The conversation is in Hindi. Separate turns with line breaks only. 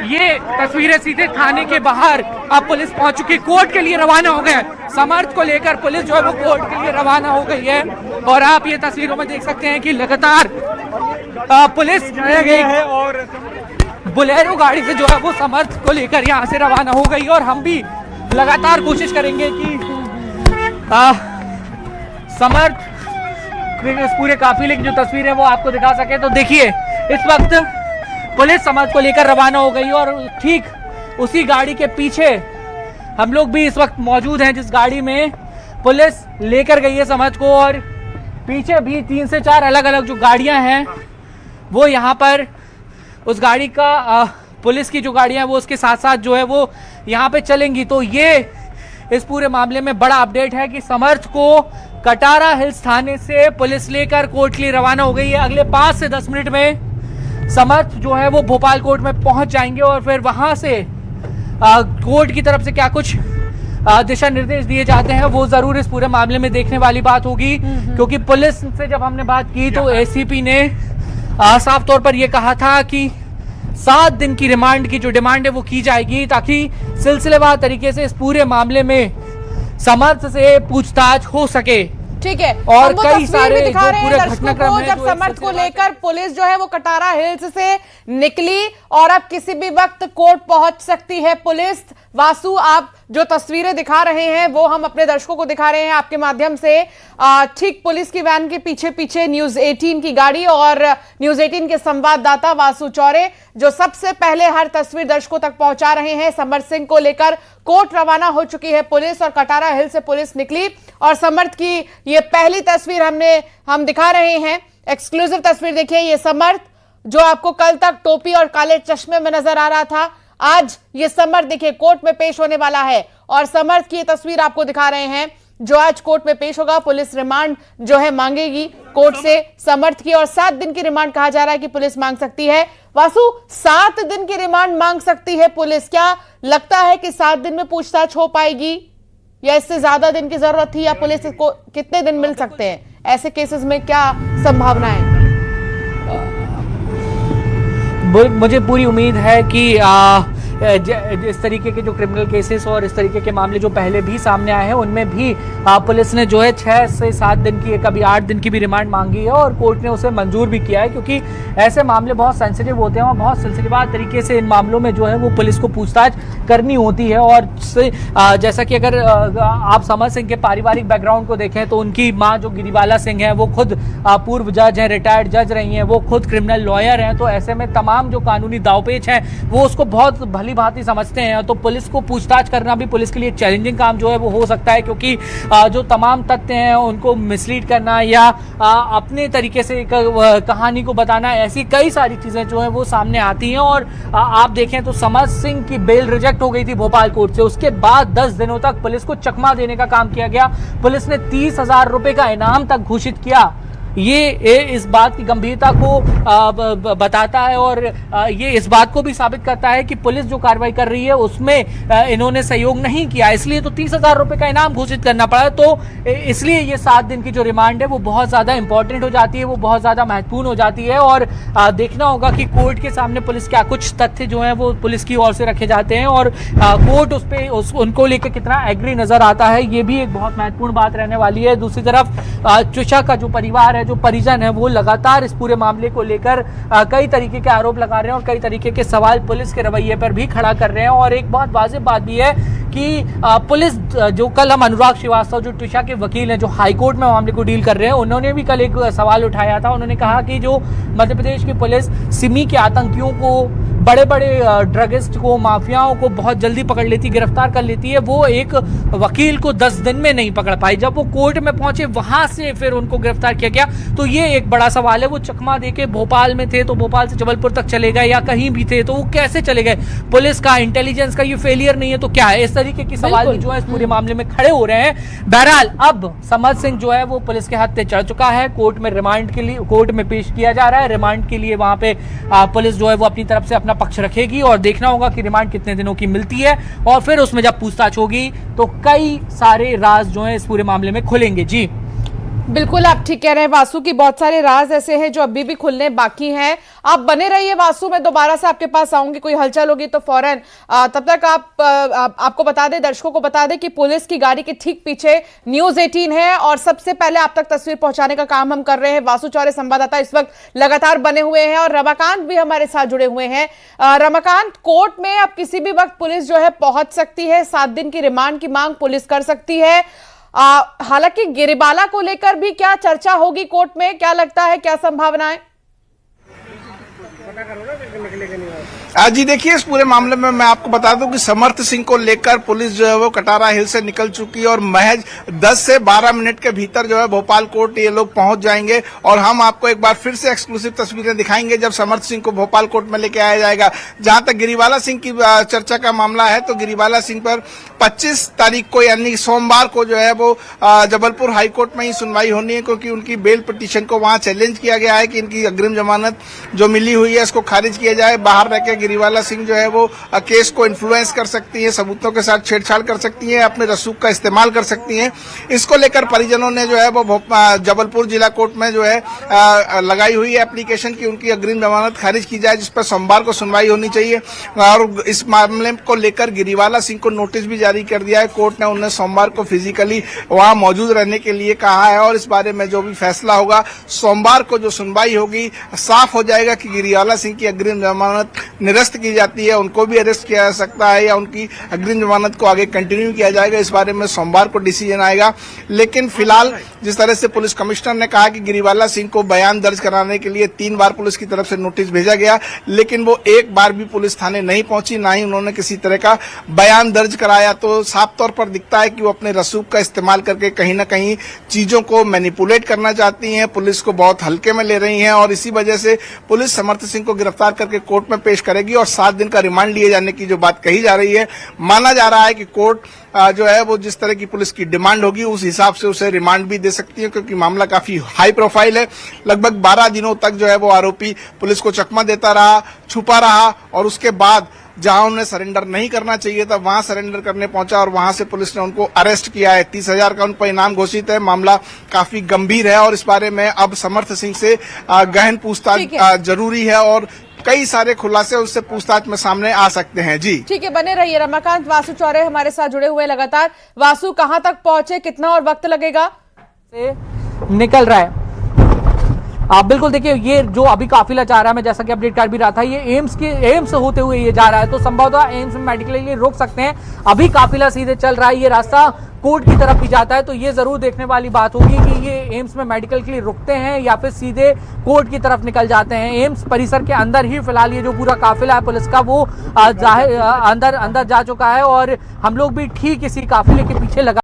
ये तस्वीरें सीधे थाने के बाहर अब पुलिस पहुंच चुकी, कोर्ट के लिए रवाना हो गए। समर्थ को लेकर पुलिस जो है वो कोर्ट के लिए रवाना हो गई है और आप ये तस्वीरों में देख सकते हैं कि लगातार पुलिस है और बोलेरो गाड़ी से जो है वो समर्थ को लेकर यहाँ से रवाना हो गई और हम भी लगातार कोशिश करेंगे कि समर्थ इस पूरे काफिले की जो तस्वीर है वो आपको दिखा सके। तो देखिए इस वक्त पुलिस समर्थ को लेकर रवाना हो गई और ठीक उसी गाड़ी के पीछे हम लोग भी इस वक्त मौजूद हैं जिस गाड़ी में पुलिस लेकर गई है समर्थ को, और पीछे भी 3 से 4 अलग अलग जो गाड़ियां हैं वो यहाँ पर उस गाड़ी का पुलिस की जो गाड़ियां हैं वो उसके साथ साथ जो है वो यहाँ पे चलेंगी। तो ये इस पूरे मामले में बड़ा अपडेट है कि समर्थ को कटारा हिल्स थाने से पुलिस लेकर कोर्ट के लिए रवाना हो गई है। अगले 5 से 10 मिनट में समर्थ जो है वो भोपाल कोर्ट में पहुंच जाएंगे और फिर वहां से कोर्ट की तरफ से क्या कुछ दिशा निर्देश दिए जाते हैं वो जरूर इस पूरे मामले में देखने वाली बात होगी। क्योंकि पुलिस से जब हमने बात की तो एसीपी ने साफ तौर पर यह कहा था कि 7 दिन की रिमांड की जो डिमांड है वो की जाएगी ताकि सिलसिलेवार तरीके से इस पूरे मामले में समर्थ से पूछताछ हो सके।
ठीक है,
और कई सारे
दिखा रहे हैं
घटनाक्रम
को जब समर्थ को लेकर पुलिस जो है वो कटारा हिल्स से निकली और अब किसी भी वक्त कोर्ट पहुंच सकती है पुलिस। वासु, आप जो तस्वीरें दिखा रहे हैं वो हम अपने दर्शकों को दिखा रहे हैं आपके माध्यम से। ठीक पुलिस की वैन के पीछे पीछे न्यूज 18 की गाड़ी और न्यूज 18 के संवाददाता वासु चौरे जो सबसे पहले हर तस्वीर दर्शकों तक पहुंचा रहे हैं। समर्थ सिंह को लेकर कोर्ट रवाना हो चुकी है पुलिस और कटारा हिल से पुलिस निकली और समर्थ की ये पहली तस्वीर हम दिखा रहे हैं, एक्सक्लूसिव तस्वीर। देखिए ये समर्थ जो आपको कल तक टोपी और काले चश्मे में नजर आ रहा था, आज ये समर्थ देखिए कोर्ट में पेश होने वाला है और समर्थ की ये तस्वीर आपको दिखा रहे हैं जो आज कोर्ट में पेश होगा। पुलिस रिमांड जो है मांगेगी कोर्ट से समर्थ की और 7 दिन की रिमांड कहा जा रहा है कि पुलिस मांग सकती है। वासु, 7 दिन की रिमांड मांग सकती है पुलिस, क्या लगता है कि 7 दिन में पूछताछ हो पाएगी या इससे ज्यादा दिन की जरूरत थी या पुलिस को कितने दिन मिल सकते हैं? ऐसे केसेस में क्या संभावनाएं?
मुझे पूरी उम्मीद है कि इस तरीके के जो क्रिमिनल केसेस और इस तरीके के मामले जो पहले भी सामने आए हैं उनमें भी पुलिस ने जो है 6 से 7 दिन की, कभी 8 दिन की भी रिमांड मांगी है और कोर्ट ने उसे मंजूर भी किया है। क्योंकि ऐसे मामले बहुत सेंसिटिव होते हैं और बहुत सिलसिलेवार तरीके से इन मामलों में जो है वो पुलिस को पूछताछ करनी होती है। और जैसा कि अगर आप समर्थ सिंह के पारिवारिक बैकग्राउंड को देखें तो उनकी माँ जो गिरिबाला सिंह है वो खुद पूर्व जज हैं, रिटायर्ड जज रही हैं, वो खुद क्रिमिनल लॉयर हैं। तो ऐसे में तमाम जो कानूनी दावपेच हैं वो उसको बहुत भली भांति समझते हैं। तो पुलिस को पूछताछ करना भी पुलिस के लिए चैलेंजिंग काम जो है वो हो सकता है क्योंकि जो तमाम तथ्य हैं उनको मिसलीड करना या अपने तरीके से कहानी को बताना, ऐसी कई सारी चीजें जो है वो सामने आती हैं। और आप देखें तो समर्थ सिंह की बेल रिजेक्ट हो गई थी भोपाल कोर्ट से, उसके बाद 10 दिनों तक पुलिस को चकमा देने का काम किया गया। पुलिस ने 30,000 रुपए का इनाम तक घोषित किया। ये इस बात की गंभीरता को बताता है और ये इस बात को भी साबित करता है कि पुलिस जो कार्रवाई कर रही है उसमें इन्होंने सहयोग नहीं किया, इसलिए तो 30,000 रुपए का इनाम घोषित करना पड़ा। तो इसलिए ये 7 दिन की जो रिमांड है वो बहुत ज्यादा इंपॉर्टेंट हो जाती है, वो बहुत ज्यादा महत्वपूर्ण हो जाती है। और देखना होगा कि कोर्ट के सामने पुलिस क्या कुछ तथ्य जो है वो पुलिस की ओर से रखे जाते हैं और कोर्ट उस पे उनको लेकर कितना एग्री नजर आता है, ये भी एक बहुत महत्वपूर्ण बात रहने वाली है। दूसरी तरफ ट्रिशा का जो परिवार है, जो परिजन है, वो लगातार इस पूरे मामले को लेकर कई तरीके के आरोप लगा रहे हैं और कई तरीके के सवाल पुलिस के रवैये पर भी खड़ा कर रहे हैं। और एक बहुत वाजिब बात भी है कि पुलिस जो कल हम अनुराग श्रीवास्तव जो ट्रिशा के वकील हैं जो हाईकोर्ट में मामले को डील कर रहे हैं, उन्होंने भी कल एक सवाल उठाया था। उन्होंने कहा कि जो मध्य प्रदेश की पुलिस सिमी के आतंकियों को, बड़े बड़े ड्रगिस्ट को, माफियाओं को बहुत जल्दी पकड़ लेती, गिरफ्तार कर लेती है, वो एक वकील को 10 दिन में नहीं पकड़ पाई। जब वो कोर्ट में पहुंचे वहां से फिर उनको गिरफ्तार किया गया। तो ये एक बड़ा सवाल है। वो चकमा देके भोपाल में थे तो भोपाल से जबलपुर तक चले गए या कहीं भी थे तो वो कैसे चले गए? पुलिस का, इंटेलिजेंस का ये फेलियर नहीं है तो क्या है? इस तरीके के सवाल जो है इस पूरे मामले में खड़े हो रहे हैं। बहरहाल अब समर्थ सिंह जो है वो पुलिस के हत्थे चढ़ चुका है, कोर्ट में रिमांड के लिए, कोर्ट में पेश किया जा रहा है। रिमांड के लिए वहां पे पुलिस जो है वो अपनी तरफ से अपना पक्ष रखेगी और देखना होगा कि रिमांड कितने दिनों की मिलती है और फिर उसमें जब पूछताछ होगी तो कई सारे राज जो है इस पूरे मामले में खुलेंगे। जी
बिल्कुल आप ठीक कह रहे हैं वासु की बहुत सारे राज ऐसे हैं जो अभी भी खुलने बाकी हैं। आप बने रहिए वासु, मैं दोबारा से आपके पास आऊंगी, कोई हलचल होगी तो फौरन। तब तक आपको बता दें, दर्शकों को बता दें कि पुलिस की गाड़ी के ठीक पीछे न्यूज 18 है और सबसे पहले आप तक तस्वीर पहुंचाने का काम हम कर रहे हैं। वासु चौरे संवाददाता इस वक्त लगातार बने हुए हैं और रमाकांत भी हमारे साथ जुड़े हुए हैं। रमाकांत, कोर्ट में अब किसी भी वक्त पुलिस जो है पहुंच सकती है, 7 दिन की रिमांड की मांग पुलिस कर सकती है। हालांकि गिरिबाला को लेकर भी क्या चर्चा होगी कोर्ट में, क्या लगता है, क्या संभावनाएं?
जी देखिए, इस पूरे मामले में मैं आपको बता दूं कि समर्थ सिंह को लेकर पुलिस जो है वो कटारा हिल से निकल चुकी है और महज 10 से 12 मिनट के भीतर जो है भोपाल कोर्ट ये लोग पहुंच जाएंगे। और हम आपको एक बार फिर से एक्सक्लूसिव तस्वीरें दिखाएंगे जब समर्थ सिंह को भोपाल कोर्ट में लेके आया जाएगा। जहां तक गिरिबाला सिंह की चर्चा का मामला है तो गिरिबाला सिंह पर 25 तारीख को यानी सोमवार को जो है वो जबलपुर हाईकोर्ट में ही सुनवाई होनी है, क्योंकि उनकी बेल पिटीशन को वहां चैलेंज किया गया है कि इनकी अग्रिम जमानत जो मिली हुई है इसको खारिज किया जाए। बाहर रह के गिरिबाला सिंह जो है वो केस को इन्फ्लुएंस कर सकती है, सबूतों के साथ छेड़छाड़ कर सकती है, अपने रसूख का इस्तेमाल कर सकती है। इसको लेकर परिजनों ने जो है वो जबलपुर जिला कोर्ट में जो है लगाई हुई है एप्लीकेशन की उनकी अग्रिम जमानत खारिज की जाए, जिस पर सोमवार को सुनवाई होनी चाहिए। और इस मामले को लेकर गिरिबाला सिंह को नोटिस भी जारी कर दिया है कोर्ट ने। उन्हें सोमवार को फिजिकली वहां मौजूद रहने के लिए कहा है और इस बारे में जो भी फैसला होगा सोमवार को जो सुनवाई होगी साफ हो जाएगा कि गिरिबाला सिंह की अग्रिम जमानत निरस्त की जाती है, उनको भी अरेस्ट किया जा सकता है या उनकी अग्रिम जमानत को आगे कंटिन्यू किया जाएगा। इस बारे में सोमवार को डिसीजन आएगा। लेकिन फिलहाल जिस तरह से पुलिस कमिश्नर ने कहा कि गिरिबाला सिंह को बयान दर्ज कराने के लिए 3 बार पुलिस की तरफ से नोटिस भेजा गया, लेकिन वो एक बार भी पुलिस थाने नहीं पहुंची, ना ही उन्होंने किसी तरह का बयान दर्ज कराया। तो साफ तौर पर दिखता है कि वो अपने रसूख का इस्तेमाल करके कहीं ना कहीं चीजों को मैनिपुलेट करना चाहती हैं, पुलिस को बहुत हल्के में ले रही हैं और इसी वजह से पुलिस समर्थ सिंह को गिरफ्तार करके कोर्ट में पेश करेगी और 7 दिन का रिमांड लिए जाने की जो बात कही जा रही है। माना जा रहा है कि कोर्ट जो है वो जिस तरह की पुलिस की डिमांड होगी उस हिसाब से उसे रिमांड भी दे सकती है, क्योंकि मामला काफी हाई प्रोफाइल है। लगभग 12 दिनों तक जो है वो आरोपी पुलिस को चकमा देता रहा, छुपा रहा और उसके बाद जहां उन्हें सरेंडर नहीं करना चाहिए था वहां सरेंडर करने पहुंचा और वहां से पुलिस ने उनको अरेस्ट किया है। 30,000 का उन पर इनाम घोषित है। मामला काफी गंभीर है और इस बारे में अब समर्थ सिंह से गहन पूछताछ जरूरी है और कई सारे खुलासे उससे पूछताछ में सामने आ सकते हैं। जी
ठीक है, बने रहिए। रमाकांत, वासु चौरे हमारे साथ जुड़े हुए लगातार। वासु, कहां तक पहुंचे, कितना और वक्त लगेगा?
से निकल रहा है। आप बिल्कुल देखिए, ये जो अभी काफिला जा रहा है, मैं जैसा कि अपडेट कर भी रहा था, ये एम्स होते हुए ये जा रहा है, तो संभवतः एम्स में मेडिकल के लिए रोक सकते हैं। अभी काफिला सीधे चल रहा है, ये रास्ता कोर्ट की तरफ भी जाता है, तो ये जरूर देखने वाली बात होगी कि ये एम्स में मेडिकल के लिए रुकते हैं या फिर सीधे कोर्ट की तरफ निकल जाते हैं। एम्स परिसर के अंदर ही फिलहाल ये जो पूरा काफिला है पुलिस का वो अंदर जा चुका है और हम लोग भी ठीक इसी काफिले के पीछे लगा